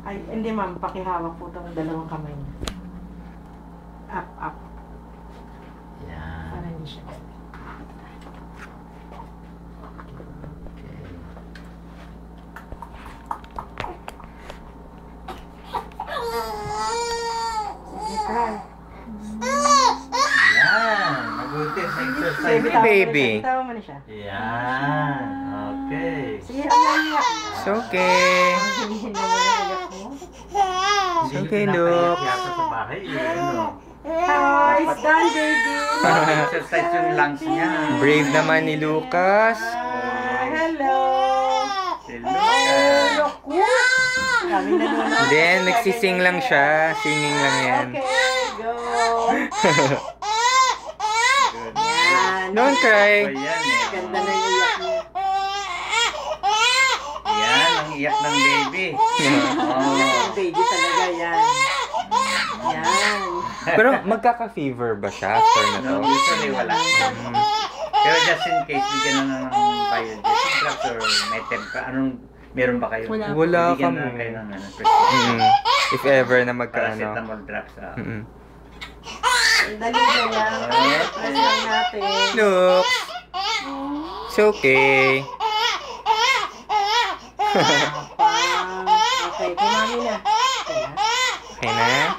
Ay, hindi ma'am, pakihawak po itong dalawang kamay niya. Up. Yan. Para hindi siya. Yan. Mabuti sa exercise. Baby. Tawa mo na siya. Yan. Okay. Sige, iyak. It's okay. Hinihin mo na iyak mo. It's okay, Luke. Yata sa bahay. Ano? Hi, Stan baby. Exercise yung lungs niya. Brave naman ni Lucas. Hello. Hello. Kami nanonood. Then, nagsising lang siya. Singing lang yan. Okay, go. Yan. Don't cry. Oh, yan eh. Ganda na yung iyak niya. Yan, ang iyak ng baby. Yung baby talaga yan. Yan. Pero magkaka-fever ba siya after na to? No, usually wala. Pero just in case, bigyan na ng biodiesel drugs or method pa. Anong, meron ba kayo? Wala Bigyan kami. na kayo ng prescription. If ever na magkaano. Paracetamol drops. Dali na lang. Press lang natin. Look. It's okay. Okay, kumami na. Okay na?